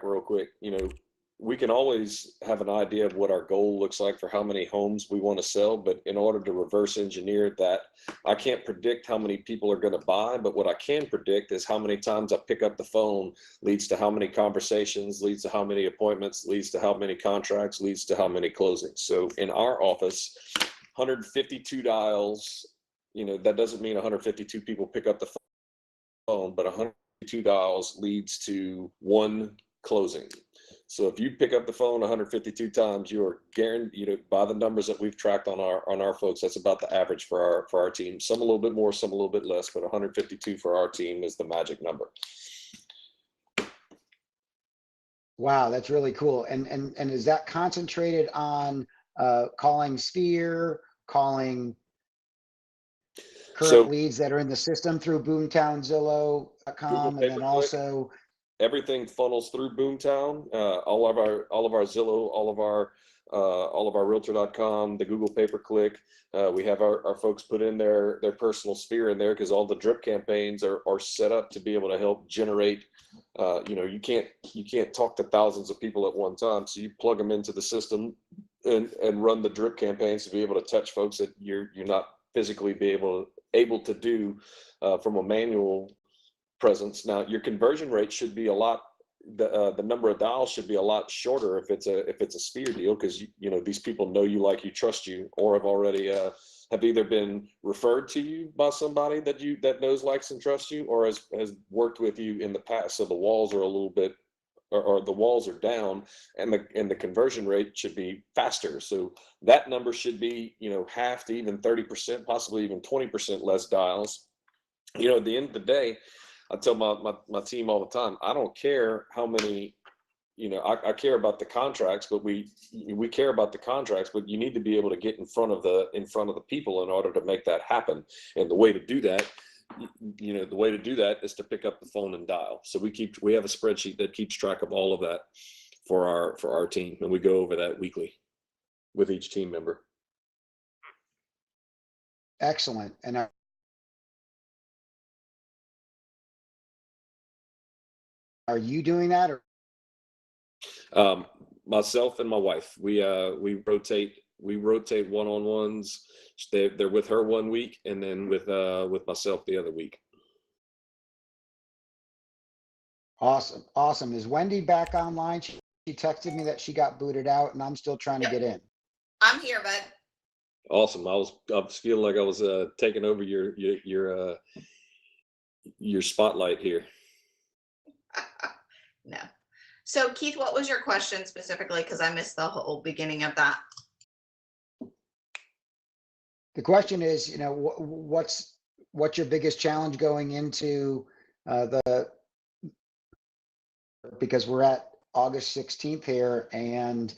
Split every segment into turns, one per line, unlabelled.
real quick. We can always have an idea of what our goal looks like for how many homes we want to sell, but in order to reverse engineer that, I can't predict how many people are going to buy, but what I can predict is how many times I pick up the phone leads to how many conversations, leads to how many appointments, leads to how many contracts, leads to how many closings. So in our office, 152 dials, that doesn't mean 152 people pick up the phone, but 152 dials leads to one closing. So if you pick up the phone 152 times, you are guaranteed, by the numbers that we've tracked on our folks, that's about the average for our team. Some a little bit more, some a little bit less, but 152 for our team is the magic number.
Wow, that's really cool. And is that concentrated on calling Sphere, calling current leads that are in the system through boomtownzillow.com, and then also
everything funnels through Boomtown, all of our Zillow, all of our Realtor.com, the Google pay-per-click. We have our folks put in their personal Sphere in there because all the drip campaigns are set up to be able to help generate. You can't talk to thousands of people at one time, so you plug them into the system and run the drip campaigns to be able to touch folks that you're not physically able to do from a manual presence. Now your conversion rate should be a lot, the number of dials should be a lot shorter if it's a Sphere deal, because these people know you, like you, trust you, or have already have either been referred to you by somebody that knows, likes, and trusts you, or has worked with you in the past. So the walls are a little bit, or the walls are down, and the conversion rate should be faster. So that number should be half to even 30%, possibly even 20% less dials. At the end of the day, I tell my team all the time, I don't care how many, I care about the contracts, but we care about the contracts, but you need to be able to get in front of the people in order to make that happen. And the way to do that, is to pick up the phone and dial. So we have a spreadsheet that keeps track of all of that for our team, and we go over that weekly with each team member.
Excellent. And are you doing that, or?
Myself and my wife, we rotate one-on-ones. They're with her one week, and then with myself the other week.
Awesome. Is Wendy back online? She texted me that she got booted out, and I'm still trying to get in.
I'm here, bud.
Awesome. I was feeling like I was taking over your spotlight here.
No. So Keith, what was your question specifically? Because I missed the whole beginning of that.
The question is, what's your biggest challenge going into because we're at August 16th here, and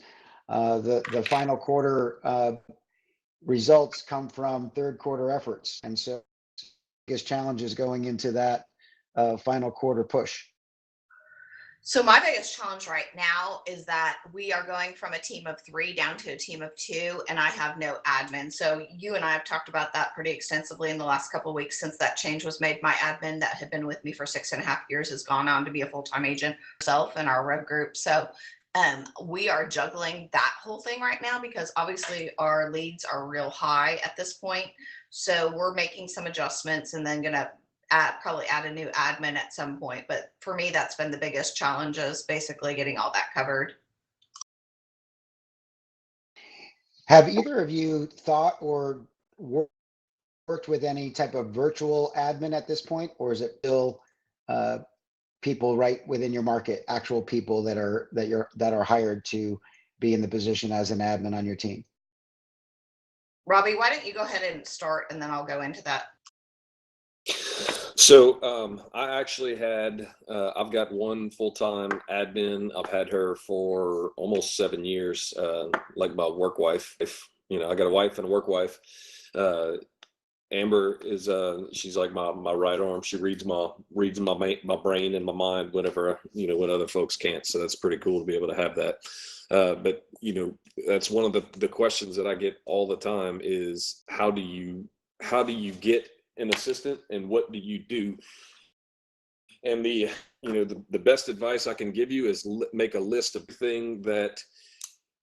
the final quarter results come from third quarter efforts, and so biggest challenge is going into that final quarter push.
So my biggest challenge right now is that we are going from a team of 3 down to a team of 2, and I have no admin. So you and I have talked about that pretty extensively in the last couple of weeks since that change was made. My admin that had been with me for 6.5 years has gone on to be a full-time agent herself in our rev group. So we are juggling that whole thing right now because obviously our leads are real high at this point. So we're making some adjustments and then gonna probably add a new admin at some point. But for me, that's been the biggest challenge, is basically getting all that covered.
Have either of you thought or worked with any type of virtual admin at this point, or is it still people right within your market, actual people that are hired to be in the position as an admin on your team?
Robbie, why don't you go ahead and start, and then I'll go into that.
So I actually had, I've got one full-time admin. I've had her for almost 7 years, like my work wife. I got a wife and a work wife. Amber is, she's like my right arm. She reads my brain and my mind whenever, when other folks can't. So that's pretty cool to be able to have that. But that's one of the questions that I get all the time is how do you get an assistant, and what do you do? And the best advice I can give you is make a list of things that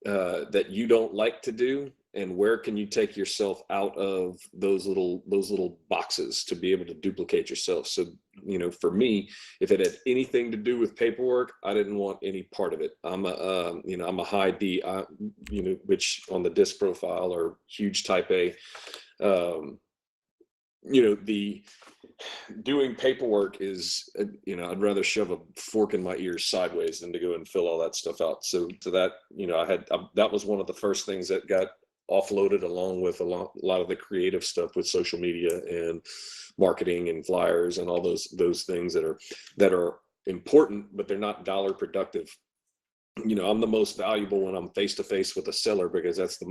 that you don't like to do, and where can you take yourself out of those little boxes to be able to duplicate yourself. So, for me, if it had anything to do with paperwork, I didn't want any part of it. I'm a high D, which on the disc profile are huge type A. The doing paperwork is, I'd rather shove a fork in my ears sideways than to go and fill all that stuff out. So to that, that was one of the first things that got offloaded, along with a lot of the creative stuff with social media and marketing and flyers and all those things that are important, but they're not dollar productive. I'm the most valuable when I'm face to face with a seller, because that's the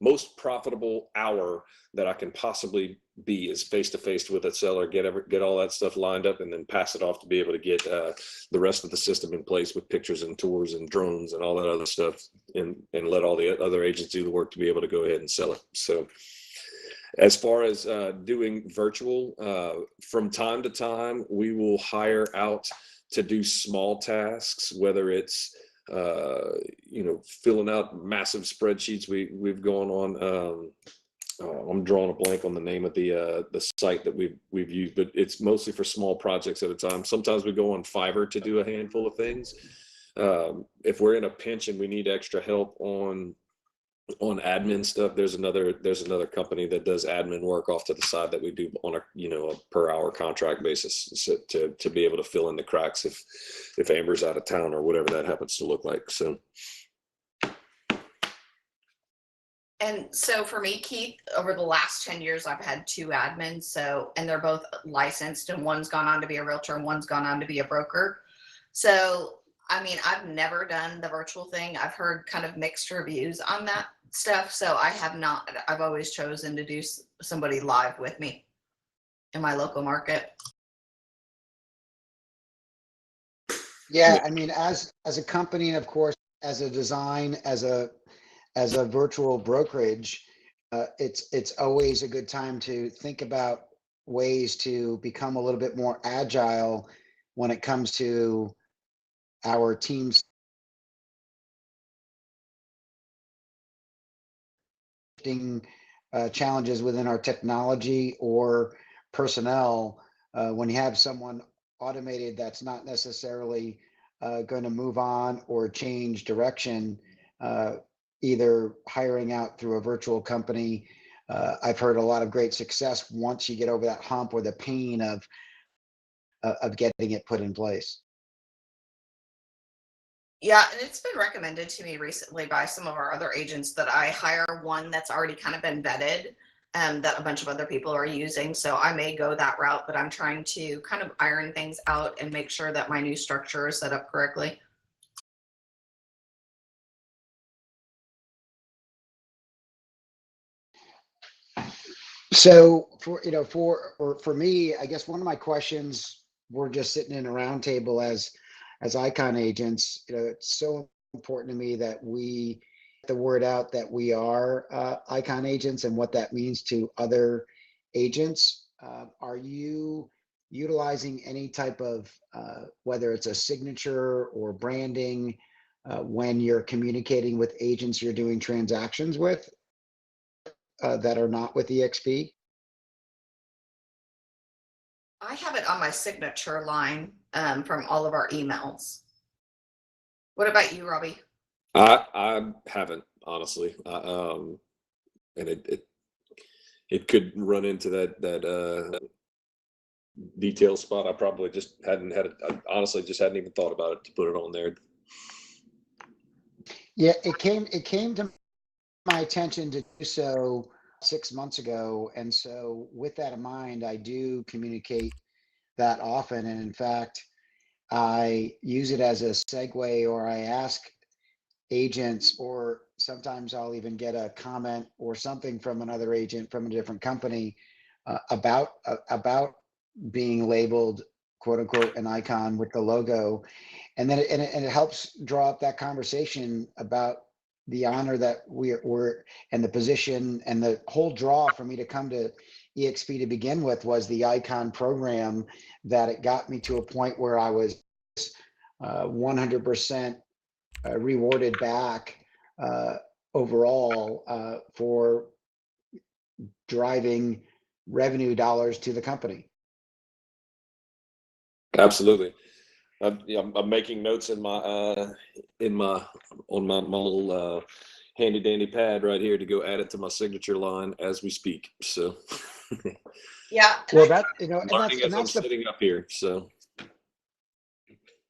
most profitable hour that I can possibly be, is face to face with a seller, get all that stuff lined up, and then pass it off to be able to get the rest of the system in place with pictures and tours and drones and all that other stuff, and let all the other agents do the work to be able to go ahead and sell it. So as far as doing virtual, from time to time, we will hire out to do small tasks, whether it's filling out massive spreadsheets. We've gone on. I'm drawing a blank on the name of the site that we've used, but it's mostly for small projects at a time. Sometimes we go on Fiverr to do a handful of things. If we're in a pinch and we need extra help on admin stuff, there's another company that does admin work off to the side that we do on a per hour contract basis, so to be able to fill in the cracks if Amber's out of town or whatever that happens to look like. So.
And so for me, Keith, over the last 10 years, I've had 2 admins. And they're both licensed, and one's gone on to be a realtor and one's gone on to be a broker. So, I mean, I've never done the virtual thing. I've heard kind of mixed reviews on that stuff. So I've always chosen to do somebody live with me in my local market.
Yeah, I mean, as a company, and of course, as a design, as a virtual brokerage, it's always a good time to think about ways to become a little bit more agile when it comes to our teams challenges within our technology or personnel. When you have someone automated that's not necessarily going to move on or change direction, either hiring out through a virtual company. I've heard a lot of great success once you get over that hump or the pain of getting it put in place.
Yeah, and it's been recommended to me recently by some of our other agents that I hire one that's already kind of been vetted, that a bunch of other people are using. So I may go that route, but I'm trying to kind of iron things out and make sure that my new structure is set up correctly.
So for me, I guess one of my questions, we're just sitting in a round table as ICON agents. It's so important to me that we get the word out that we are ICON agents and what that means to other agents. Are you utilizing any type of whether it's a signature or branding when you're communicating with agents you're doing transactions with that are not with EXP?
I have it on my signature line from all of our emails. What about you, Robbie?
I haven't, honestly, and it could run into that detail spot. I probably just hadn't had it. I honestly just hadn't even thought about it to put it on there.
Yeah, it came to my attention to do so 6 months ago, and so with that in mind, I do communicate that often, and in fact, I use it as a segue, or I ask agents, or sometimes I'll even get a comment or something from another agent from a different company about being labeled quote unquote an icon with the logo, and then it helps draw up that conversation about the honor that we're and the position and the whole draw for me to come to EXP to begin with was the Icon program, that it got me to a point where I was 100% rewarded back overall for driving revenue dollars to the company.
Absolutely. I'm making notes in my on my little handy dandy pad right here to go add it to my signature line as we speak. So
Yeah.
Well, that, you know,
learning
and
as I'm
that's the,
sitting up here. So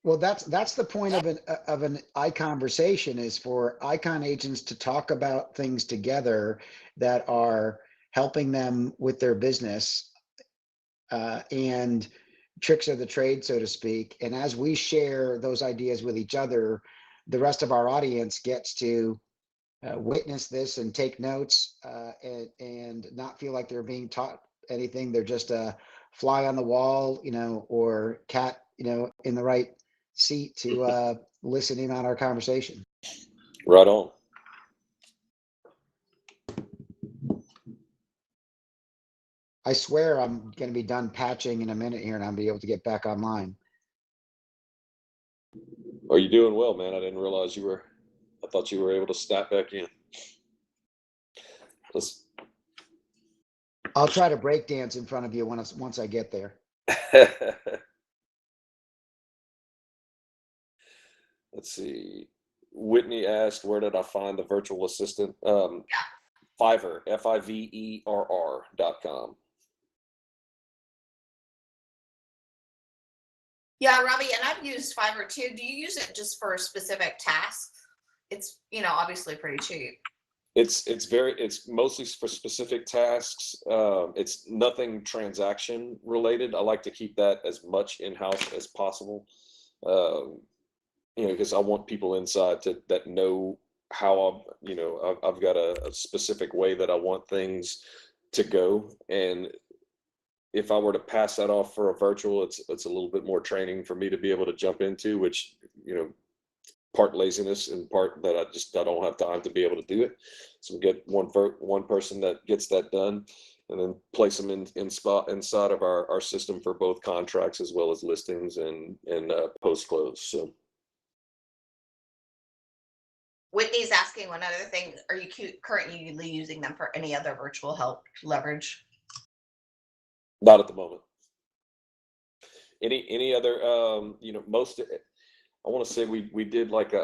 well, that's the point of an ICONversation, is for Icon agents to talk about things together that are helping them with their business, and tricks of the trade, so to speak. And as we share those ideas with each other, the rest of our audience gets to witness this and take notes, and not feel like they're being taught anything. They're just a fly on the wall, you know, or cat, you know, in the right seat to listen in on our conversation.
right on.
I swear I'm going to be done patching in a minute here, and I'll be able to get back online.
Are you doing well, man? I didn't realize you were. I thought you were able to snap back in.
I'll try to break dance in front of you once I get there.
Let's see. Whitney asked, where did I find the virtual assistant? Fiverr, FIVERR.com.
Yeah, Robbie, and I've used Fiverr too. Do you use it just for specific tasks? It's, you know, obviously pretty cheap.
It's mostly for specific tasks. It's nothing transaction related. I like to keep that as much in-house as possible. You know, because I want people inside that know how I've got a specific way that I want things to go. And if I were to pass that off for a virtual, it's a little bit more training for me to be able to jump into, which, you know, part laziness and part that I don't have time to be able to do it. So we get one person that gets that done, and then place them inside of our system for both contracts as well as listings and post close. So
Whitney's asking one other thing. Are you currently using them for any other virtual help leverage?
not at the moment. Any other you know, I want to say we did like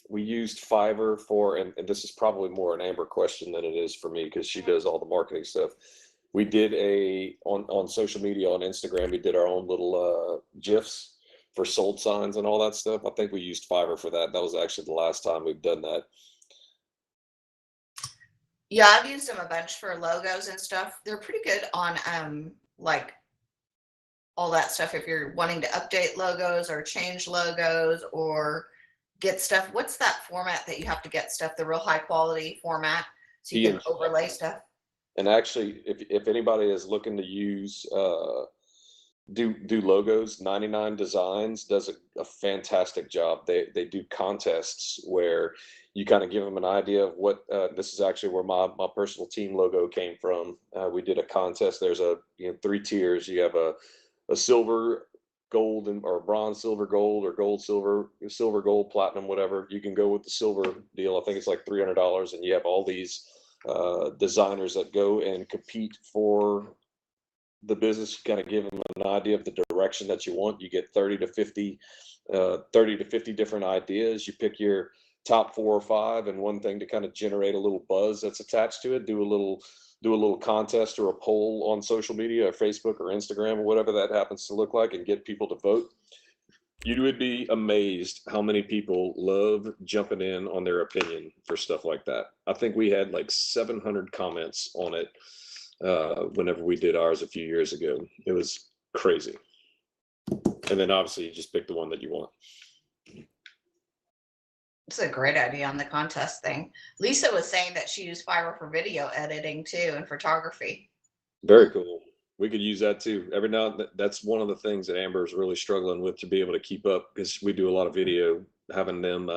we used Fiverr for, and this is probably more an Amber question than it is for me, because she does all the marketing stuff. We did on social media, on Instagram, we did our own little GIFs for sold signs and all that stuff. I think we used Fiverr for that. That was actually the last time we've done that.
Yeah, I've used them a bunch for logos and stuff. They're pretty good on like all that stuff. If you're wanting to update logos or change logos or get stuff, what's that format that you have to get stuff, the real high quality format, so you can overlay stuff?
And actually, if anybody is looking to use do logos, 99 Designs does a fantastic job. They do contests where you kind of give them an idea of what this is actually where my personal team logo came from. We did a contest. There's 3 tiers. You have a silver, gold, or bronze, silver, gold, or gold, silver, silver, gold, platinum, whatever. You can go with the silver deal. I think it's like $300, and you have all these designers that go and compete for the business. You kind of give them an idea of the direction that you want. You get 30 to 50 different ideas. You pick your top 4 or 5, and one thing to kind of generate a little buzz that's attached to it. Do a little contest or a poll on social media, or Facebook or Instagram or whatever that happens to look like, and get people to vote. You would be amazed how many people love jumping in on their opinion for stuff like that. I think we had like 700 comments on it whenever we did ours a few years ago. It was crazy. And then obviously you just pick the one that you want.
It's a great idea on the contest thing. Lisa was saying that she used Fiverr for video editing too, and photography.
Very cool. We could use that too. Every now and then, that's one of the things that Amber is really struggling with, to be able to keep up, because we do a lot of video, having them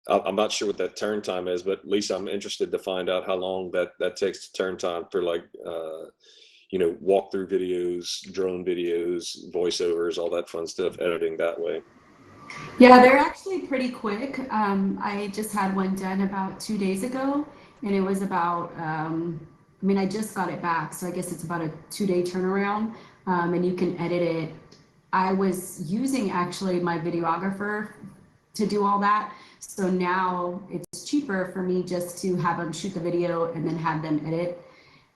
I'm not sure what that turn time is, but at least I'm interested to find out how long that takes to turn time for, like, walkthrough videos, drone videos, voiceovers, all that fun stuff, editing that way.
Yeah, they're actually pretty quick. I just had one done about 2 days ago, and it was about, I mean, I just got it back, so I guess it's about a 2 day turnaround, and you can edit it. I was using actually my videographer to do all that. So now it's cheaper for me just to have them shoot the video and then have them edit.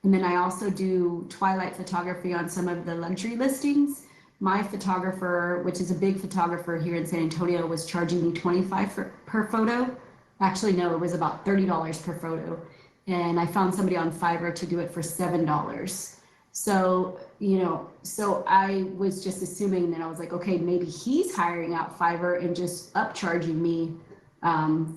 And then I also do twilight photography on some of the luxury listings. My photographer, which is a big photographer here in San Antonio, was charging me 25 per photo. Actually, no, it was about $30 per photo. And I found somebody on Fiverr to do it for $7. So, so I was just assuming that I was like, okay, maybe he's hiring out Fiverr and just upcharging me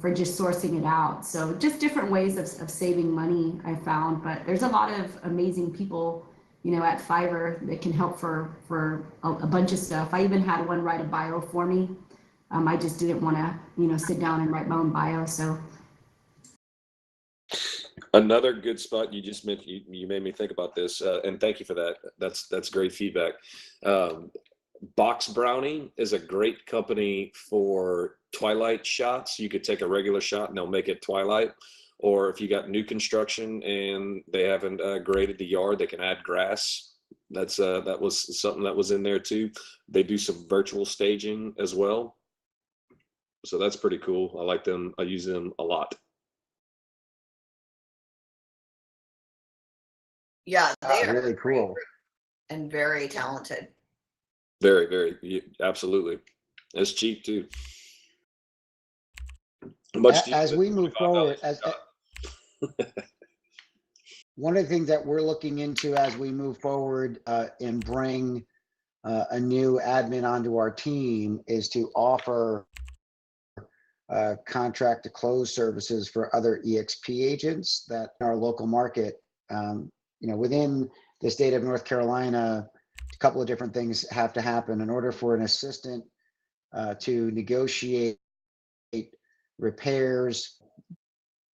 for just sourcing it out. So just different ways of saving money I found, but there's a lot of amazing people, at Fiverr that can help for a bunch of stuff. I even had one write a bio for me. I just didn't want to, sit down and write my own bio. So
Another good spot you just mentioned, you made me think about this, and thank you for that. That's great feedback. Box Brownie is a great company for twilight shots. You could take a regular shot and they'll make it twilight. Or if you got new construction and they haven't graded the yard, they can add grass. That was something that was in there too. They do some virtual staging as well. So that's pretty cool. I like them. I use them a lot.
Yeah, they are
Really cool.
and very talented.
Very, very, absolutely. It's cheap too. Much
As
cheaper
we
than
move
$25
forward,
a shot.
one of the things that we're looking into as we move forward and bring a new admin onto our team is to offer contract to close services for other EXP agents that in our local market. Within the state of North Carolina, a couple of different things have to happen in order for an assistant to negotiate repairs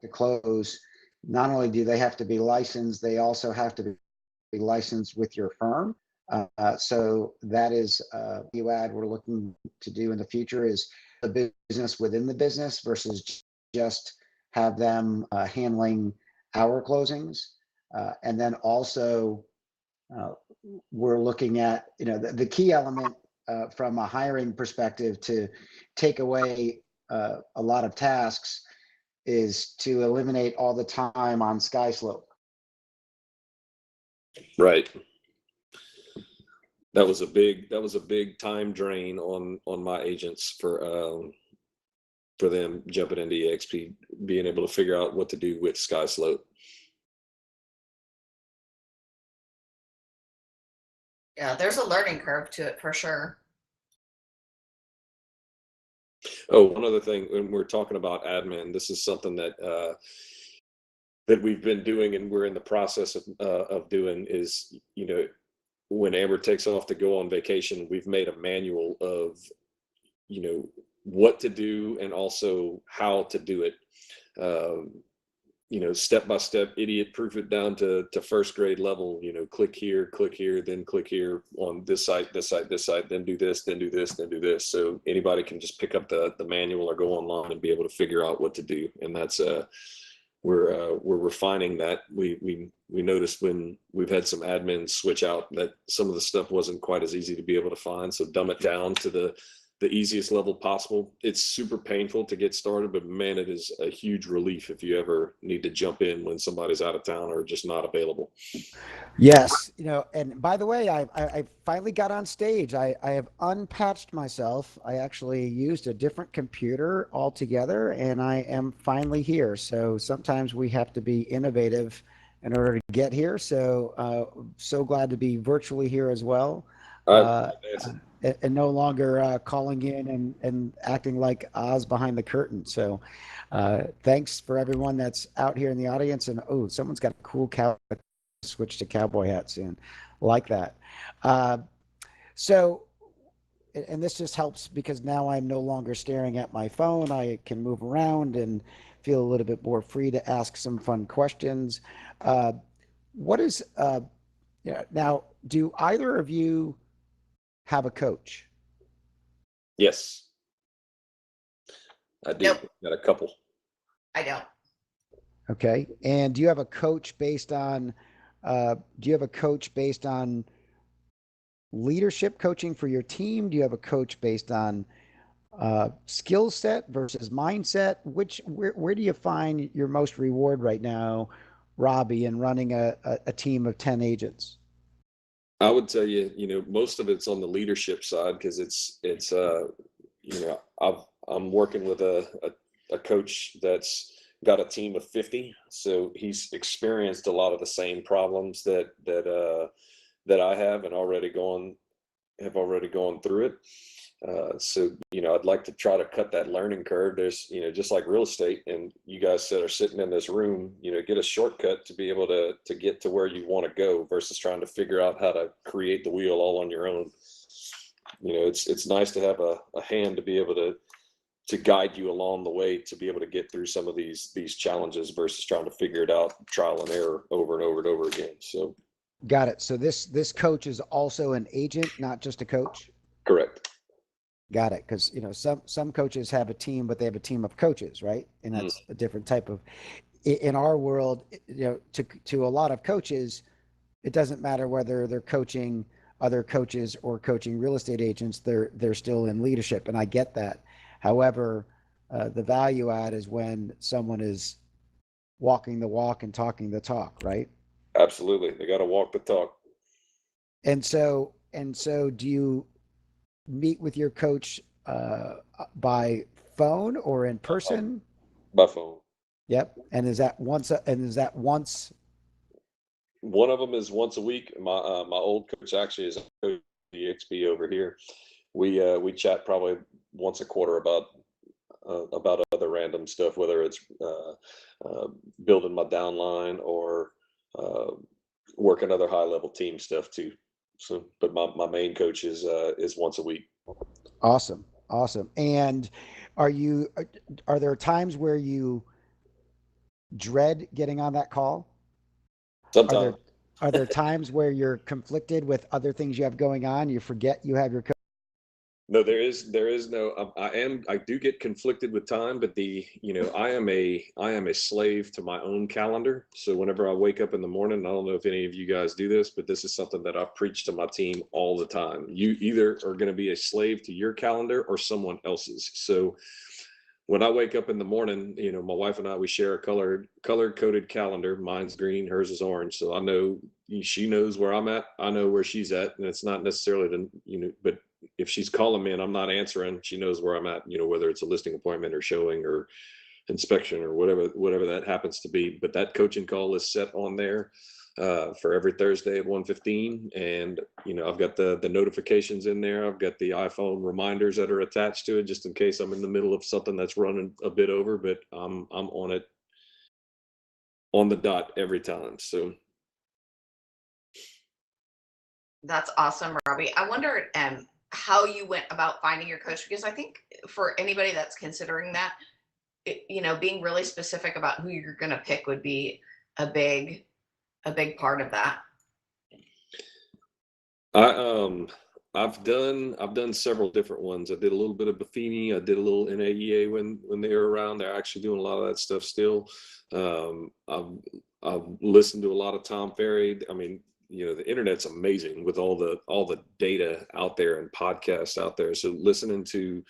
to close. Not only do they have to be licensed, they also have to be licensed with your firm. So that is new ad we're looking to do in the future is a business within the business versus just have them handling our closings. And then also we're looking at, the key element from a hiring perspective to take away a lot of tasks is to eliminate all the time on SkySlope.
Right. That was a big time drain on my agents for them jumping into EXP, being able to figure out what to do with SkySlope.
Yeah, there's a learning curve to it for sure.
Oh, one other thing, when we're talking about admin, this is something that that we've been doing and we're in the process of doing is, when Amber takes off to go on vacation, we've made a manual of, what to do and also how to do it. Step by step, idiot proof it down to first grade level. Click here, then click here on this site, then do this, then do this, then do this. So anybody can just pick up the manual or go online and be able to figure out what to do. And that's we're refining that. We noticed when we've had some admins switch out that some of the stuff wasn't quite as easy to be able to find. So dumb it down to the easiest level possible. It's super painful to get started, but man, it is a huge relief if you ever need to jump in when somebody's out of town or just not available.
Yes, and by the way, I finally got on stage. I have unpatched myself. I actually used a different computer altogether, and I am finally here. So sometimes we have to be innovative in order to get here. So so glad to be virtually here as well. And no longer calling in and acting like Oz behind the curtain. So thanks for everyone that's out here in the audience. And oh, someone's got a cool switch to cowboy hat soon. Like that. So and this just helps because now I'm no longer staring at my phone. I can move around and feel a little bit more free to ask some fun questions. Uh, what is, yeah, now, do either of you have a coach?
Yes, I do.
Nope,
Got a couple.
I don't.
Okay. And do you have a coach based on, do you have a coach based on leadership coaching for your team? Do you have a coach based on skill set versus mindset? Where do you find your most reward right now, Robbie, in running a team of 10 agents?
I would tell you, most of it's on the leadership side because I'm working with a coach that's got a team of 50, so he's experienced a lot of the same problems that I have and already gone through it. So, I'd like to try to cut that learning curve. There's, just like real estate, and you guys that are sitting in this room, get a shortcut to be able to get to where you want to go versus trying to figure out how to create the wheel all on your own. It's nice to have a hand to be able to guide you along the way to be able to get through some of these challenges versus trying to figure it out trial and error over and over and over again. So
Got it. So this coach is also an agent, not just a coach.
correct.
Got it. Because some coaches have a team, but they have a team of coaches, right? And
Mm.
that's a different type of. In our world, to a lot of coaches, it doesn't matter whether they're coaching other coaches or coaching real estate agents. They're still in leadership, and I get that. However, the value add is when someone is walking the walk and talking the talk, right?
Absolutely. They got to walk the talk.
And so, do you meet with your coach by phone or in person?
By phone.
Yep. And is that once?
One of them is once a week. My old coach actually is coach the XP over here. We chat probably once a quarter about other random stuff, whether it's building my downline or working other high level team stuff too. So, but my main coach is once a week.
Awesome. Awesome. And are there times where you dread getting on that call? Are there
Sometimes.
are there times where you're conflicted with other things you have going on? You forget you have your coach?
No, there is no. I do get conflicted with time, but I am a slave to my own calendar. So whenever I wake up in the morning, I don't know if any of you guys do this, but this is something that I preach to my team all the time. You either are going to be a slave to your calendar or someone else's. So when I wake up in the morning, my wife and I, we share a color coded calendar. Mine's green, hers is orange. So I know she knows where I'm at. I know where she's at, and it's not necessarily but if she's calling me and I'm not answering, she knows where I'm at, whether it's a listing appointment or showing or inspection or whatever that happens to be. But that coaching call is set on there for every Thursday at 1:15. And, I've got the notifications in there. I've got the iPhone reminders that are attached to it just in case I'm in the middle of something that's running a bit over, but I'm on it on the dot every time. So
That's awesome, Robbie. I wonder how you went about finding your coach, because I think for anybody that's considering that, being really specific about who you're going to pick would be a big part of that.
I've done several different ones. I did a little bit of Buffini. I did a little NAEA when they were around. They're actually doing a lot of that stuff still. I've listened to a lot of Tom Ferry. I mean, the internet's amazing with all the data out there and podcasts out there. So listening to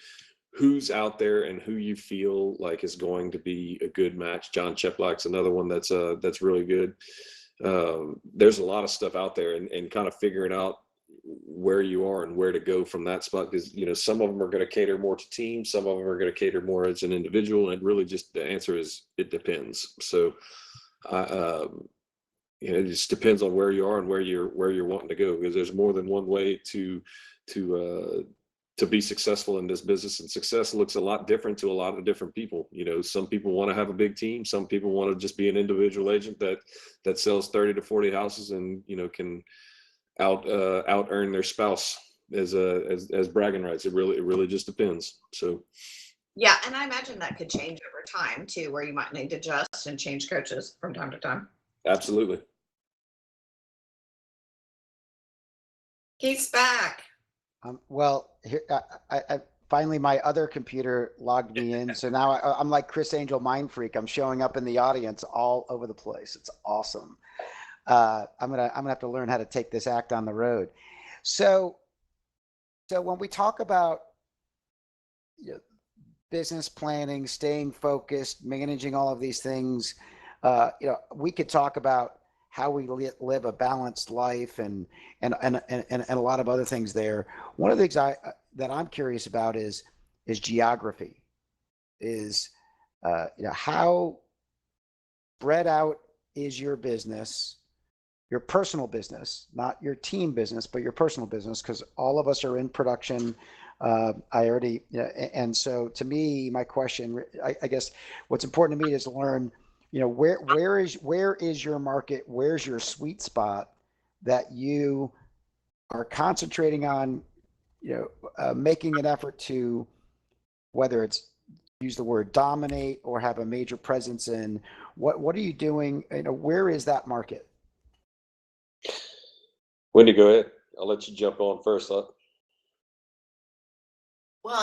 who's out there and who you feel like is going to be a good match. John Cheplack's another one that's really good. There's a lot of stuff out there, and kind of figuring out where you are and where to go from that spot, because some of them are going to cater more to teams, some of them are going to cater more as an individual, and really just the answer is it depends. So it just depends on where you are and where you're wanting to go, because there's more than one way to be successful in this business, and success looks a lot different to a lot of different people. Some people want to have a big team, some people want to just be an individual agent that sells 30 to 40 houses and can out earn their spouse as bragging rights. It really just depends. So
Yeah, and I imagine that could change over time too, where you might need to adjust and change coaches from time to time.
absolutely.
He's back.
Well, here, I finally my other computer logged me in, so now I'm like Chris Angel, mind freak. I'm showing up in the audience all over the place. It's awesome. I'm gonna have to learn how to take this act on the road. So when we talk about, you know, business planning, staying focused, managing all of these things, you know, we could talk about how we live a balanced life and a lot of other things there. One of the things that I'm curious about is geography. Is you know, how spread out is your business, your personal business, not your team business, but your personal business, because all of us are in production. I already, you know, and so to me, my question, I guess, what's important to me is to learn, you know, where is your market? Where's your sweet spot that you are concentrating on, you know, making an effort to, whether it's use the word dominate or have a major presence in. What are you doing? You know, where is that market?
Wendy, go ahead. I'll let you jump on first.
Well,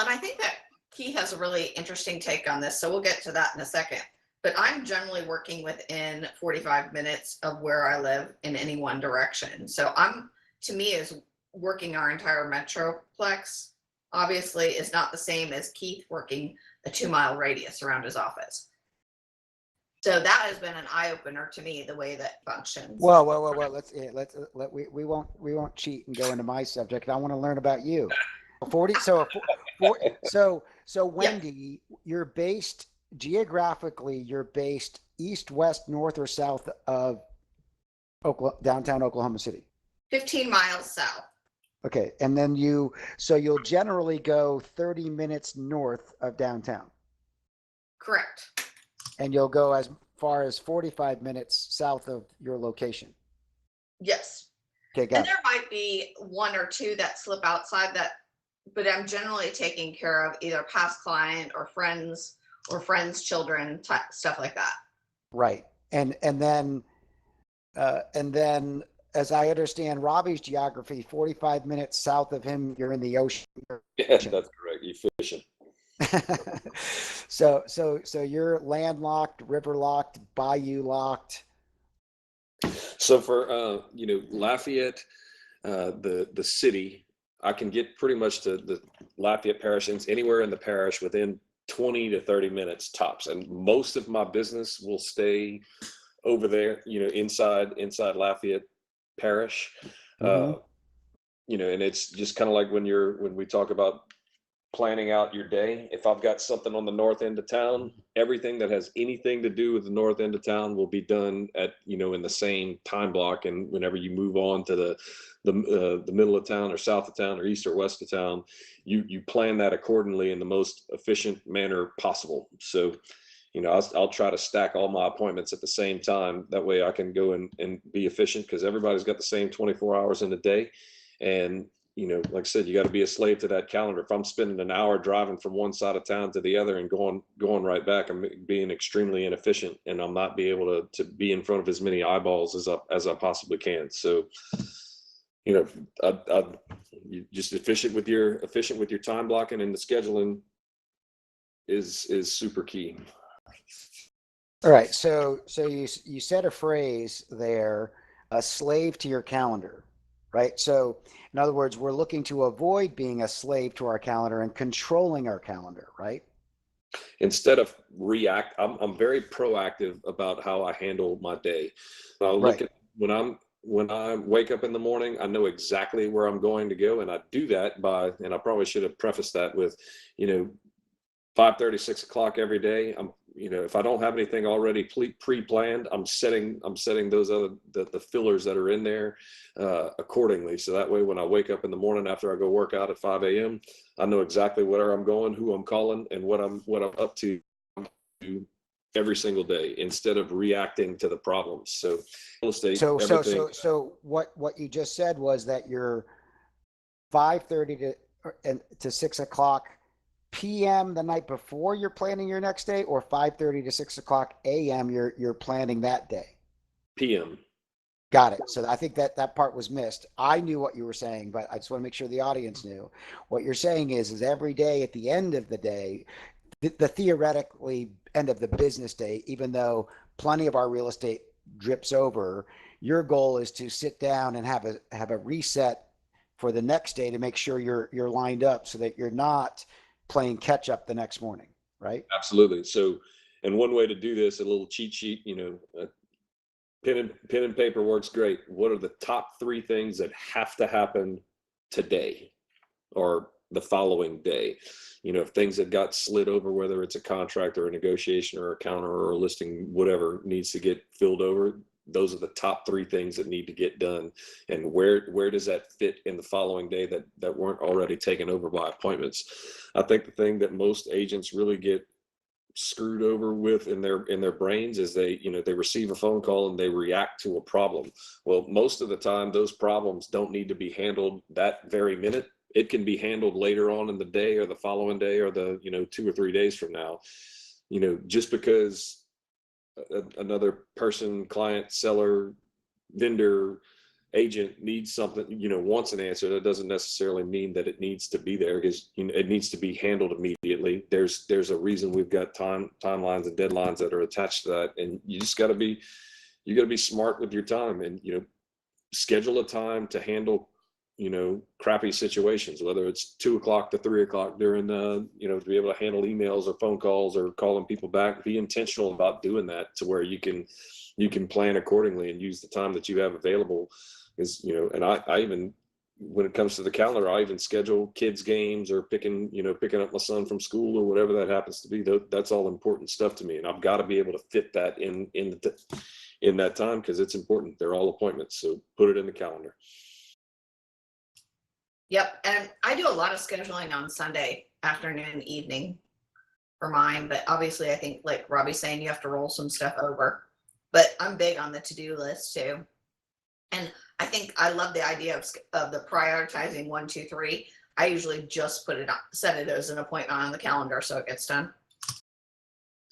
and I think that Keith has a really interesting take on this, so we'll get to that in a second. But I'm generally working within 45 minutes of where I live in any one direction. So to me, is working our entire metroplex obviously is not the same as Keith working a 2-mile radius around his office. So that has been an eye opener to me, the way that functions.
Well. We won't cheat and go into my subject. I want to learn about you. 40. So Wendy, you're based geographically. You're based east, west, north, or south of downtown Oklahoma City.
15 miles south.
Okay, and then you'll generally go 30 minutes north of downtown.
Correct.
And you'll go as far as 45 minutes south of your location.
Yes.
Okay, got
and there might be one or two that slip outside that, but I'm generally taking care of either past client or friends children, stuff like that.
Right. And then as I understand Robbie's geography, 45 minutes south of him, you're in the ocean.
Yeah, that's correct. You're fishing.
So you're landlocked, river locked, bayou locked.
So for you know, Lafayette, the city, I can get pretty much to the Lafayette parish, anywhere in the parish within 20 to 30 minutes tops. And most of my business will stay over there, you know, inside Lafayette parish.
Mm-hmm.
You know, and it's just kind of like when we talk about planning out your day. If I've got something on the north end of town, everything that has anything to do with the north end of town will be done at, you know, in the same time block. And whenever you move on to the middle of town or south of town or east or west of town, you plan that accordingly in the most efficient manner possible. So, you know, I'll try to stack all my appointments at the same time. That way I can go and be efficient, because everybody's got the same 24 hours in a day. And, you know, like I said, you got to be a slave to that calendar. If I'm spending an hour driving from one side of town to the other and going right back, I'm being extremely inefficient, and I'm not be able to be in front of as many eyeballs as I possibly can. So, you know, you just efficient with your time blocking, and the scheduling is super key.
All right. So you said a phrase there, a slave to your calendar, right? So in other words, we're looking to avoid being a slave to our calendar and controlling our calendar, right?
Instead of react, I'm very proactive about how I handle my day. I look at when I wake up in the morning, I know exactly where I'm going to go, and I do that by, and I probably should have prefaced that with, you know, 5:30, 6 o'clock every day. You know, if I don't have anything already pre-planned, I'm setting those the fillers that are in there accordingly. So that way, when I wake up in the morning after I go work out at 5 a.m., I know exactly where I'm going, who I'm calling, and what I'm up to every single day, instead of reacting to the problems. So real estate,
So what you just said was that you're 5:30 to 6 o'clock p.m. the night before you're planning your next day, or 5:30 to 6 o'clock a.m. you're planning that day?
PM.
Got it. So I think that part was missed. I knew what you were saying, but I just want to make sure the audience knew. What you're saying is every day at the end of the day, the theoretically end of the business day, even though plenty of our real estate drips over, your goal is to sit down and have a reset for the next day to make sure you're lined up so that you're not playing catch up the next morning, right?
Absolutely. So, and one way to do this, a little cheat sheet, pen and paper works great. What are the top 3 things that have to happen today or the following day? If things that got slid over, whether it's a contract or a negotiation or a counter or a listing, whatever needs to get filled over, those are the top 3 things that need to get done. And where does that fit in the following day that weren't already taken over by appointments? I think the thing that most agents really get screwed over with in their brains is they receive a phone call and they react to a problem. Well, most of the time those problems don't need to be handled that very minute. It can be handled later on in the day or the following day or the 2 or 3 days from now. Just because another person, client, seller, vendor, agent needs something, wants an answer, that doesn't necessarily mean that it needs to be there, because it needs to be handled immediately. There's a reason we've got timelines and deadlines that are attached to that, and you got to be smart with your time, and schedule a time to handle crappy situations, whether it's 2 o'clock to 3 o'clock during to be able to handle emails or phone calls or calling people back. Be intentional about doing that to where you can plan accordingly and use the time that you have available. And I even, when it comes to the calendar, I even schedule kids games or picking up my son from school or whatever that happens to be. That's all important stuff to me, and I've got to be able to fit that in that time, because it's important. They're all appointments, so put it in the calendar.
Yep. And I do a lot of scheduling on Sunday afternoon, evening for mine. But obviously, I think, like Robbie's saying, you have to roll some stuff over. But I'm big on the to-do list too. And I think I love the idea of the prioritizing 1, 2, 3. I usually just set it as an appointment on the calendar so it gets done.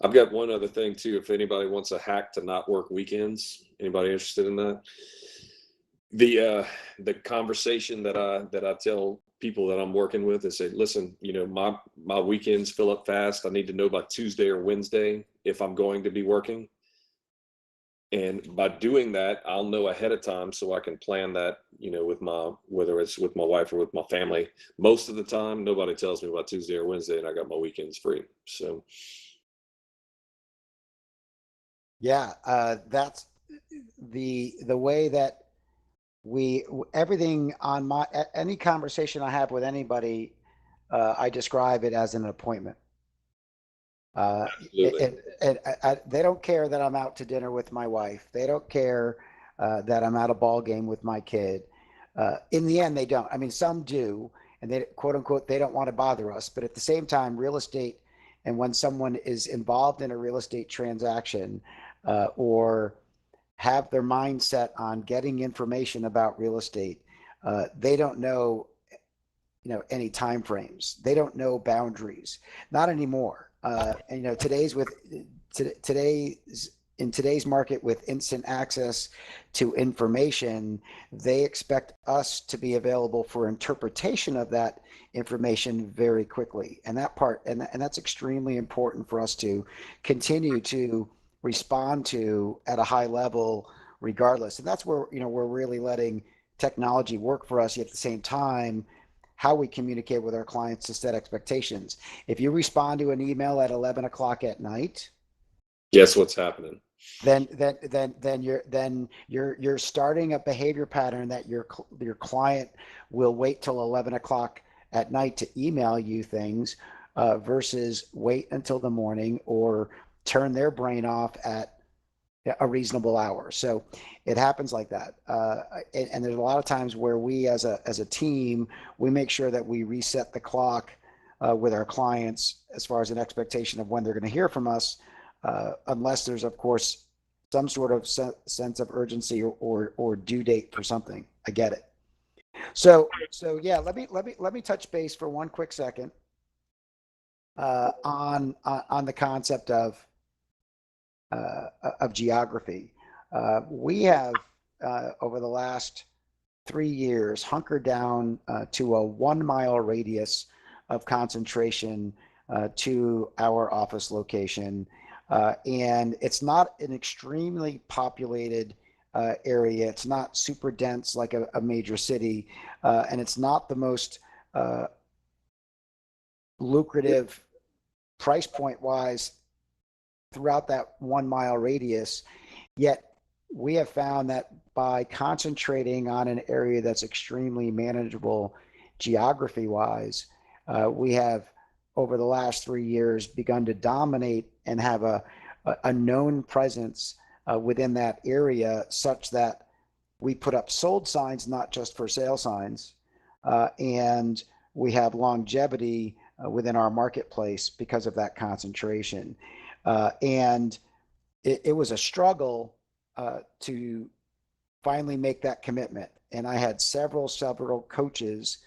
I've got one other thing too. If anybody wants a hack to not work weekends, anybody interested in that? The conversation that I tell people that I'm working with, I say, listen, my weekends fill up fast. I need to know by Tuesday or Wednesday if I'm going to be working. And by doing that, I'll know ahead of time so I can plan that, whether it's with my wife or with my family. Most of the time, nobody tells me about Tuesday or Wednesday, and I got my weekends free. So.
Yeah, that's the way that everything on any conversation I have with anybody, I describe it as an appointment. They don't care that I'm out to dinner with my wife. They don't care that I'm at a ball game with my kid. In the end, they don't. I mean, some do, and they, quote unquote, they don't want to bother us. But at the same time, real estate, and when someone is involved in a real estate transaction, or have their mindset on getting information about real estate, they don't know any time frames. They don't know boundaries, not anymore. And in today's market with instant access to information, they expect us to be available for interpretation of that information very quickly. And that's extremely important for us to continue to respond to at a high level regardless. And that's where we're really letting technology work for us, yet at the same time how we communicate with our clients to set expectations. If you respond to an email at 11 o'clock at night,
guess what's happening?
Then you're starting a behavior pattern that your client will wait till 11 o'clock at night to email you things, versus wait until the morning or turn their brain off at a reasonable hour. So it happens like that. And there's a lot of times where we as a team, we make sure that we reset the clock with our clients as far as an expectation of when they're going to hear from us, unless there's, of course, some sort of sense of urgency or due date for something. I get it. So yeah, let me touch base for one quick second on the concept of geography. We have over the last 3 years hunkered down to a 1 mile radius of concentration to our office location. And it's not an extremely populated area. It's not super dense like a major city. And it's not the most lucrative price point wise throughout that 1 mile radius. Yet we have found that by concentrating on an area that's extremely manageable geography wise, we have over the last 3 years begun to dominate and have a known presence within that area, such that we put up sold signs, not just for sale signs, and we have longevity within our marketplace because of that concentration. And it was a struggle to finally make that commitment. And I had several coaches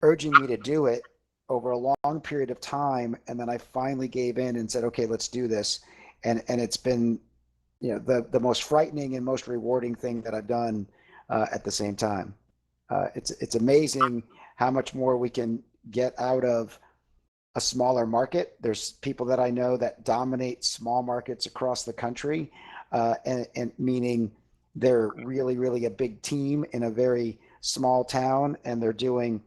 urging me to do it over a long period of time. And then I finally gave in and said, okay, let's do this. And it's been, the most frightening and most rewarding thing that I've done at the same time. It's amazing how much more we can get out of a smaller market. There's people that I know that dominate small markets across the country, and meaning they're really, really a big team in a very small town, and they're doing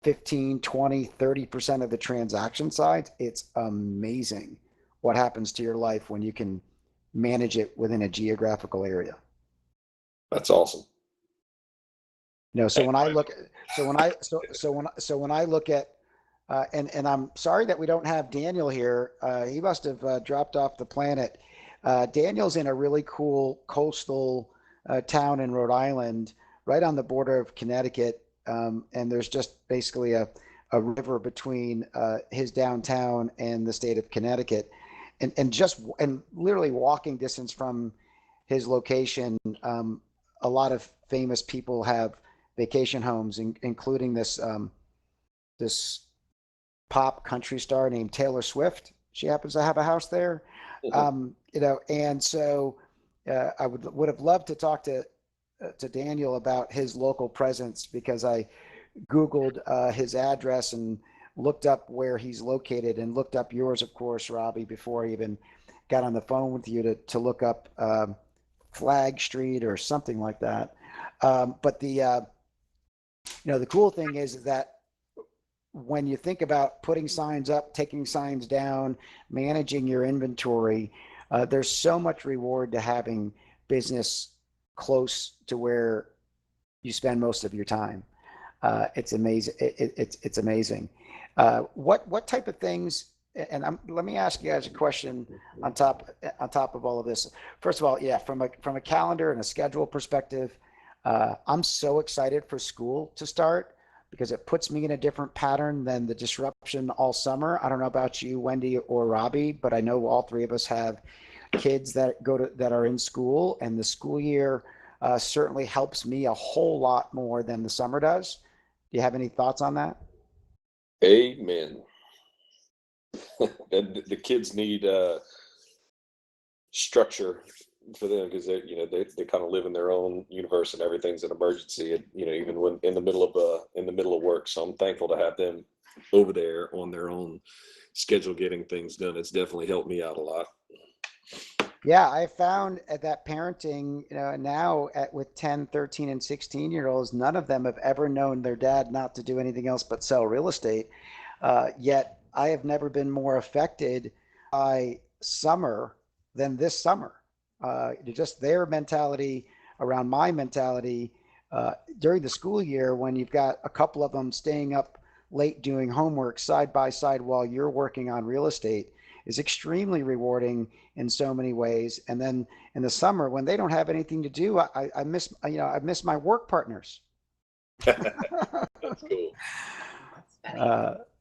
15, 20, 30% of the transaction side. It's amazing what happens to your life when you can manage it within a geographical area.
That's awesome.
So when I look, when I look at, and I'm sorry that we don't have Daniel here. He must have dropped off the planet. Daniel's in a really cool coastal town in Rhode Island, right on the border of Connecticut. And there's just basically a river between his downtown and the state of Connecticut. And literally walking distance from his location, a lot of famous people have vacation homes, including this pop country star named Taylor Swift. She happens to have a house there. And so I would have loved to talk to Daniel about his local presence, because I Googled his address and looked up where he's located, and looked up yours, of course, Robbie, before I even got on the phone with you to look up Flag Street or something like that. But the cool thing is that when you think about putting signs up, taking signs down, managing your inventory, there's so much reward to having business close to where you spend most of your time. It's amazing. It's amazing. What type of things? And let me ask you guys a question on top of all of this. First of all, yeah, from a calendar and a schedule perspective, I'm so excited for school to start, because it puts me in a different pattern than the disruption all summer. I don't know about you, Wendy or Robbie, but I know all three of us have kids that are in school, and the school year certainly helps me a whole lot more than the summer does. Do you have any thoughts on that?
Amen. And the kids need structure for them, because they kind of live in their own universe, and everything's an emergency, and even when in the middle of work. So I'm thankful to have them over there on their own schedule getting things done. It's definitely helped me out a lot.
Yeah, I found that parenting, now with 10, 13, and 16-year-olds, none of them have ever known their dad not to do anything else but sell real estate. Yet I have never been more affected by summer than this summer. Just their mentality around my mentality during the school year, when you've got a couple of them staying up late doing homework side by side while you're working on real estate, is extremely rewarding in so many ways. And then in the summer, when they don't have anything to do, I miss my work partners.
That's cool.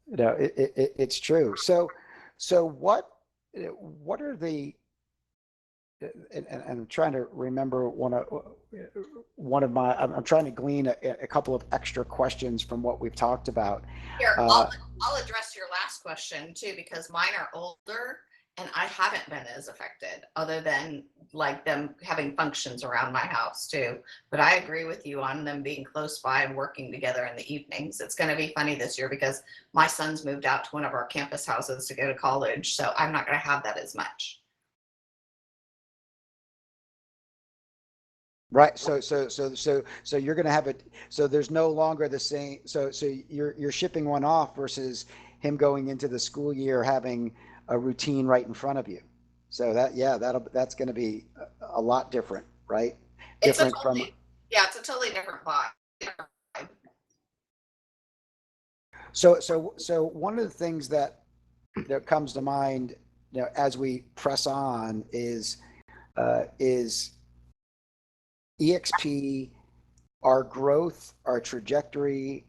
It's true. So what are the and I'm trying to remember one of my, I'm trying to glean a couple of extra questions from what we've talked about.
Here,
Uh,
I'll address your last question too, because mine are older and I haven't been as affected other than like them having functions around my house too. But I agree with you on them being close by and working together in the evenings. It's going to be funny this year because my son's moved out to one of our campus houses to go to college. So I'm not going to have that as much.
Right. So you're going to have it. So there's no longer the same. So you're shipping one off versus him going into the school year having a routine right in front of you. So that's going to be a lot different, right?
It's a
Different from.
totally, yeah, it's a totally different vibe.
So one of the things that comes to mind, as we press on is EXP, our growth, our trajectory,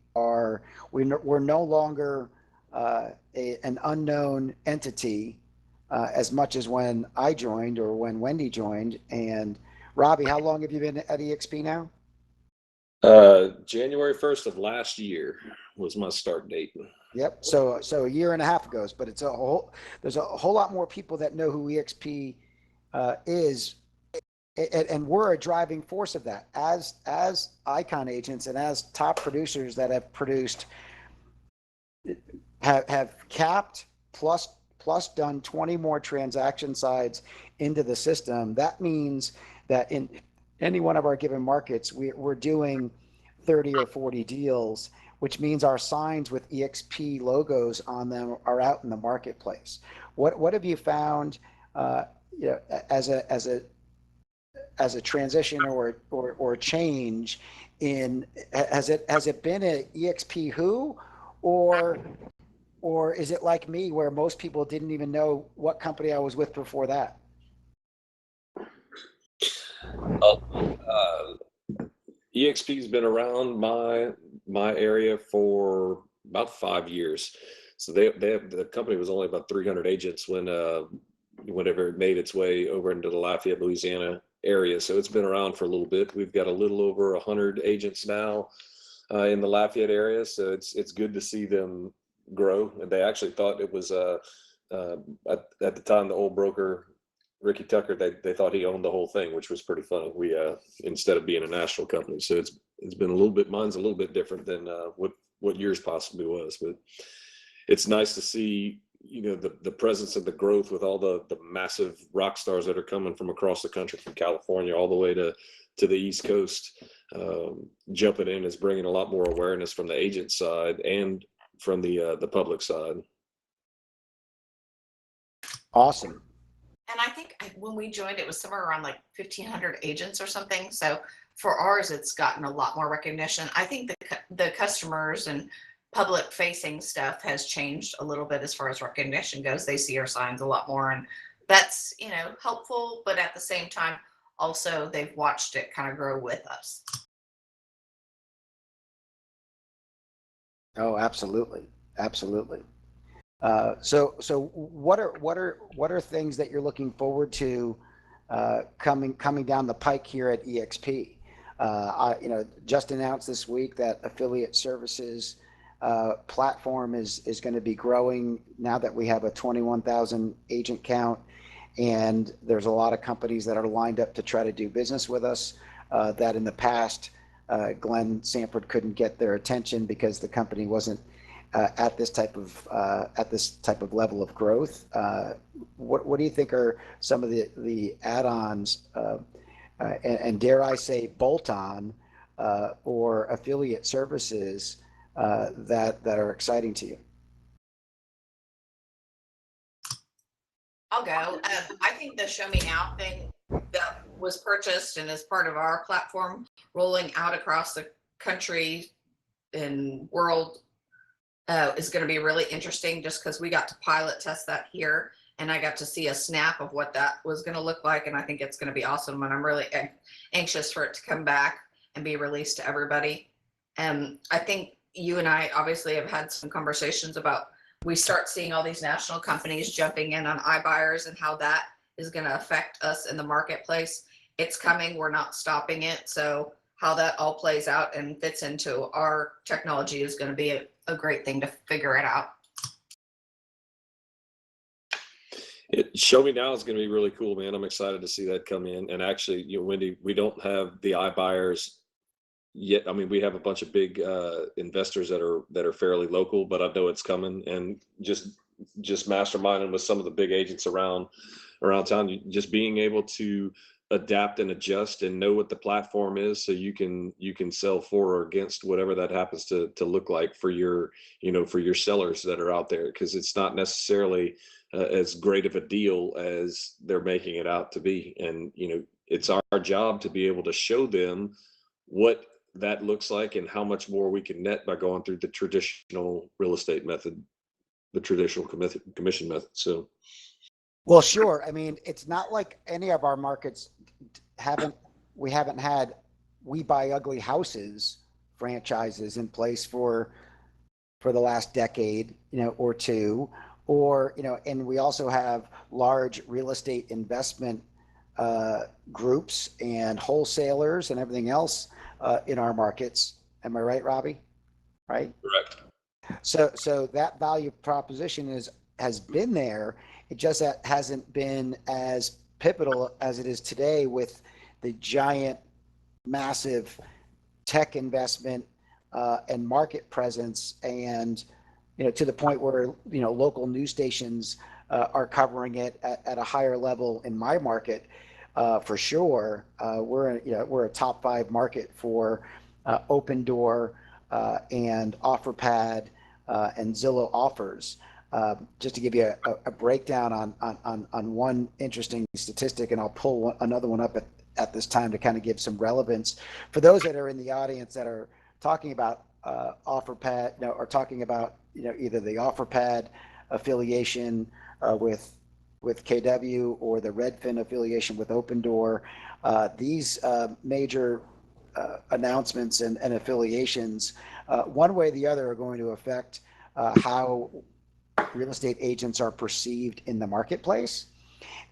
we're no longer an unknown entity as much as when I joined or when Wendy joined. And Robbie, how long have you been at EXP now?
January 1st of last year was my start date.
Yep. So a year and a half ago, but there's a whole lot more people that know who EXP is, and we're a driving force of that as icon agents and as top producers that have produced, have capped plus done 20 more transaction sides into the system. That means that in any one of our given markets, we're doing 30 or 40 deals, which means our signs with EXP logos on them are out in the marketplace. What have you found, as a transition or change in, has it been a EXP who, or is it like me where most people didn't even know what company I was with before that?
EXP's been around my area for about 5 years. So the company was only about 300 agents whenever it made its way over into the Lafayette, Louisiana area. So it's been around for a little bit. We've got a little over 100 agents now in the Lafayette area. So it's good to see them grow. And they actually thought it was at the time, the old broker Ricky Tucker, they thought he owned the whole thing, which was pretty funny. We instead of being a national company, so it's been a little bit, mine's a little bit different than what yours possibly was, but it's nice to see the presence and the growth with all the massive rock stars that are coming from across the country, from California all the way to the East Coast. Jumping in is bringing a lot more awareness from the agent side and from the public side.
Awesome.
And I think when we joined, it was somewhere around like 1,500 agents or something. So for ours, it's gotten a lot more recognition. I think the customers and public facing stuff has changed a little bit as far as recognition goes. They see our signs a lot more, and that's, helpful. But at the same time, also they've watched it kind of grow with us.
Oh, absolutely. Absolutely. So what are things that you're looking forward to coming down the pike here at EXP? Just announced this week that affiliate services platform is going to be growing now that we have a 21,000 agent count, and there's a lot of companies that are lined up to try to do business with us that in the past Glenn Sanford couldn't get their attention because the company wasn't at this type of level of growth. What do you think are some of the add-ons and dare I say bolt-on or affiliate services that are exciting to you?
I'll go. I think the Show Me Now thing that was purchased and is part of our platform rolling out across the country and world is going to be really interesting, just because we got to pilot test that here and I got to see a snap of what that was going to look like. And I think it's going to be awesome. And I'm really anxious for it to come back and be released to everybody. And I think you and I obviously have had some conversations about, we start seeing all these national companies jumping in on iBuyers and how that is going to affect us in the marketplace. It's coming. We're not stopping it. So how that all plays out and fits into our technology is going to be a great thing to figure it out.
Show Me Now is going to be really cool, man. I'm excited to see that come in. And actually, Wendy, we don't have the iBuyers yet. I mean, we have a bunch of big investors that are fairly local, but I know it's coming. And just masterminding with some of the big agents around town, just being able to adapt and adjust and know what the platform is, so you can sell for or against whatever that happens to look like for your for your sellers that are out there, because it's not necessarily as great of a deal as they're making it out to be. And it's our job to be able to show them what that looks like and how much more we can net by going through the traditional real estate method, the traditional commission method. So
Well, sure. I mean, it's not like any of our markets we haven't had We Buy Ugly Houses franchises in place for the last decade, or two, or, and we also have large real estate investment groups and wholesalers and everything else in our markets. Am I right, Robbie? Right?
correct.
So that value proposition has been there. It just hasn't been as pivotal as it is today with the giant, massive tech investment and market presence, and to the point where local news stations are covering it at a higher level in my market. For sure, we're a top 5 market for Open Door and OfferPad and Zillow offers. Just to give you a breakdown on one interesting statistic, and I'll pull another one up at this time to kind of give some relevance for those that are in the audience that are talking about OfferPad, or talking about either the OfferPad affiliation with KW or the Redfin affiliation with Open Door. These major announcements and affiliations, one way or the other, are going to affect how real estate agents are perceived in the marketplace.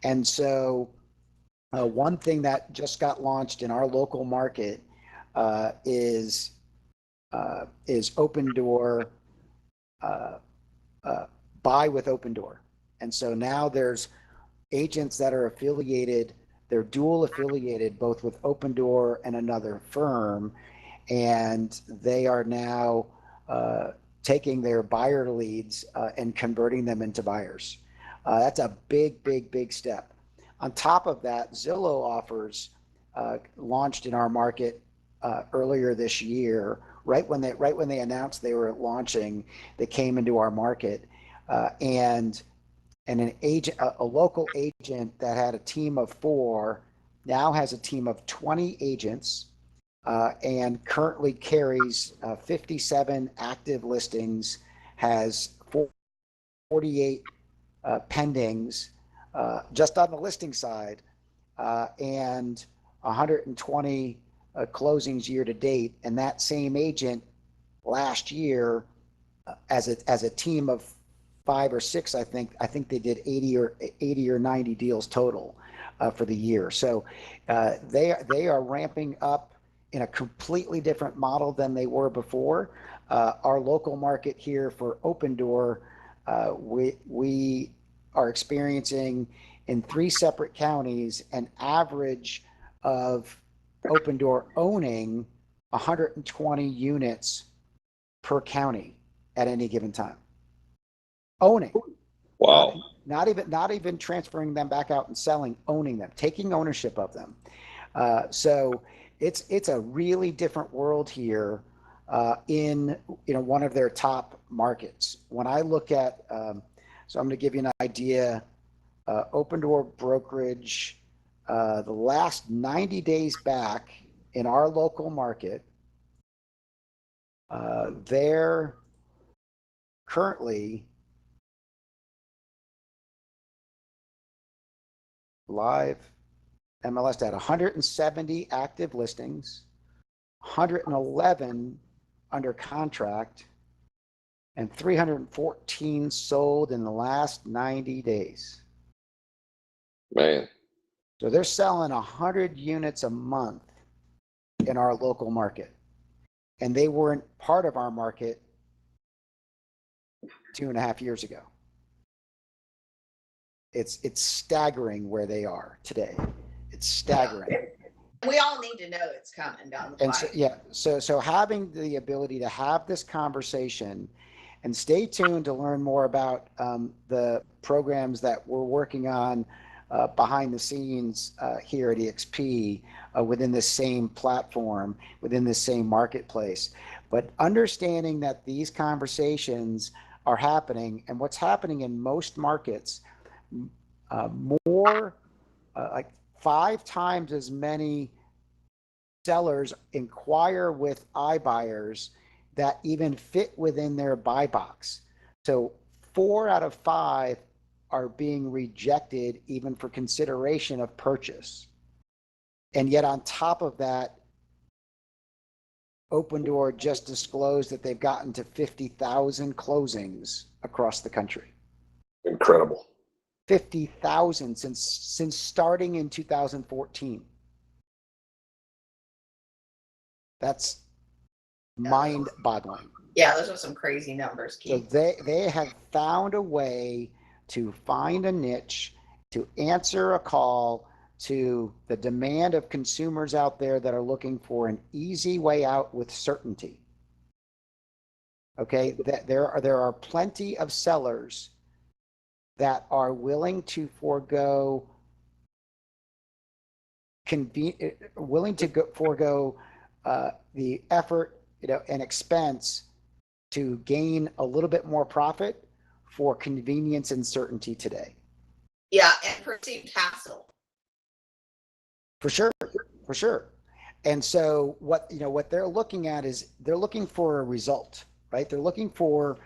And so one thing that just got launched in our local market is Open Door, Buy with Open Door. And so now there's agents that are affiliated, they're dual affiliated both with Open Door and another firm, and they are now taking their buyer leads and converting them into buyers. That's a big step. On top of that, Zillow offers launched in our market earlier this year. Right when they announced they were launching, they came into our market, and an agent, a local agent that had a team of 4, now has a team of 20 agents, and currently carries 57 active listings, has 48 pendings just on the listing side, and 120 closings year to date. And that same agent last year, as a team of 5 or 6, I think they did 80 or 90 deals total for the year. So they are ramping up in a completely different model than they were before. Our local market here for Open Door, we are experiencing in 3 separate counties an average of Open Door owning 120 units per county at any given time. Owning.
Wow.
Not even transferring them back out and selling, owning them, taking ownership of them. So it's a really different world here in one of their top markets. When I look at, so I'm going to give you an idea. Open Door brokerage, the last 90 days back in our local market, they're currently live MLS at 170 active listings, 111 under contract, and 314 sold in the last 90 days.
Man.
So they're selling 100 units a month in our local market. And they weren't part of our market 2.5 years ago. It's staggering where they are today. It's staggering.
We all need to know it's coming down the
And
pipe.
so having the ability to have this conversation, and stay tuned to learn more about the programs that we're working on behind the scenes here at EXP within the same platform, within the same marketplace. But understanding that these conversations are happening, and what's happening in most markets, more like 5 times as many sellers inquire with iBuyers that even fit within their buy box. So 4 out of 5 are being rejected even for consideration of purchase. And yet on top of that, Opendoor just disclosed that they've gotten to 50,000 closings across the country.
Incredible.
50,000 since starting in 2014. That's mind-boggling.
Yeah, those are some crazy numbers, Keith.
So they have found a way to find a niche, to answer a call to the demand of consumers out there that are looking for an easy way out with certainty. Okay, that there are plenty of sellers that are willing to forego the effort, and expense to gain a little bit more profit for convenience and certainty today.
Yeah, and perceived hassle.
For sure. And so what they're looking at is they're looking for a result, right? They're looking for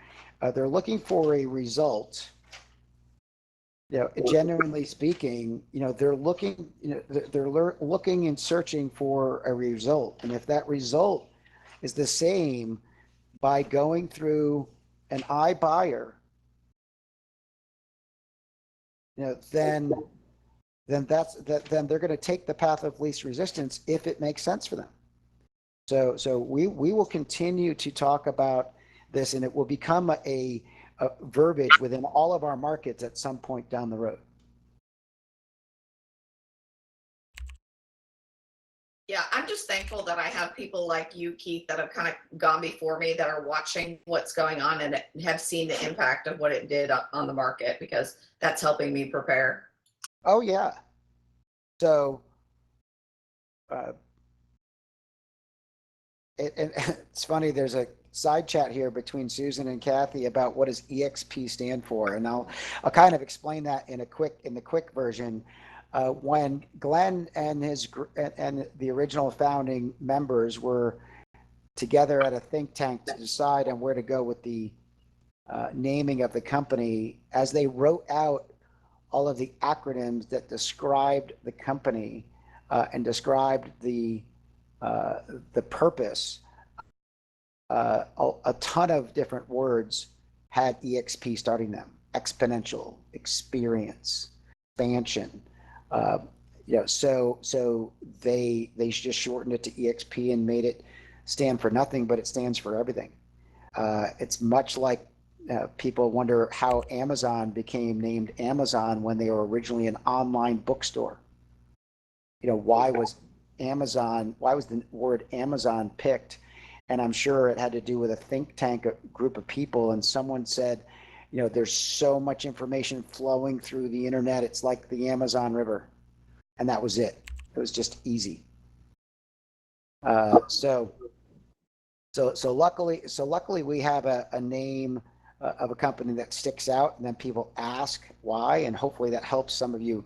a result. Genuinely speaking, they're looking, they're looking and searching for a result. And if that result is the same by going through an iBuyer, then they're going to take the path of least resistance if it makes sense for them. So we will continue to talk about this, and it will become a verbiage within all of our markets at some point down the road.
Yeah, I'm just thankful that I have people like you, Keith, that have kind of gone before me, that are watching what's going on and have seen the impact of what it did on the market, because that's helping me prepare.
Oh yeah. So it's funny, there's a side chat here between Susan and Kathy about what does EXP stand for, and I'll kind of explain that in the quick version. When Glenn and the original founding members were together at a think tank to decide on where to go with the naming of the company, as they wrote out all of the acronyms that described the company and described the purpose, a ton of different words had EXP starting them: exponential, experience, expansion. So they just shortened it to EXP and made it stand for nothing, but it stands for everything. It's much like people wonder how Amazon became named Amazon when they were originally an online bookstore. Why was the word Amazon picked? And I'm sure it had to do with a think tank, a group of people, and someone said, there's so much information flowing through the internet, it's like the Amazon River. And that was it. It was just easy. So luckily we have a name of a company that sticks out, and then people ask why, and hopefully that helps some of you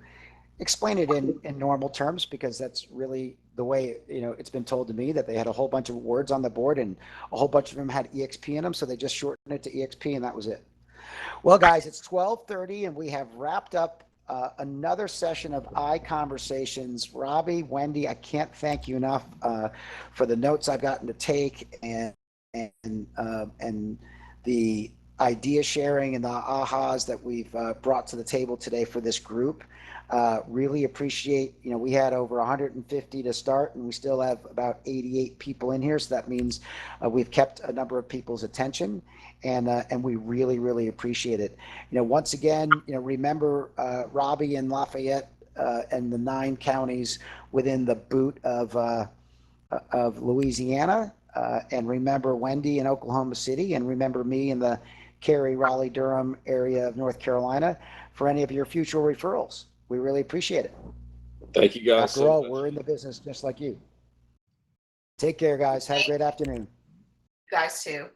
explain it in normal terms, because that's really the way it's been told to me, that they had a whole bunch of words on the board and a whole bunch of them had EXP in them, so they just shortened it to EXP, and that was it. Well, guys, it's 12:30 and we have wrapped up another session of ICONversations. Robbie, Wendy, I can't thank you enough for the notes I've gotten to take and the idea sharing and the ahas that we've brought to the table today for this group. Really appreciate, we had over 150 to start and we still have about 88 people in here. So that means we've kept a number of people's attention and we really, really appreciate it. Once again, remember Robbie and Lafayette and the 9 counties within the boot of Louisiana, and remember Wendy in Oklahoma City, and remember me in the Cary, Raleigh, Durham area of North Carolina for any of your future referrals. We really appreciate it.
Thank you guys.
After all, we're in the business just like you. Take care, guys. Have a great afternoon.
You guys too.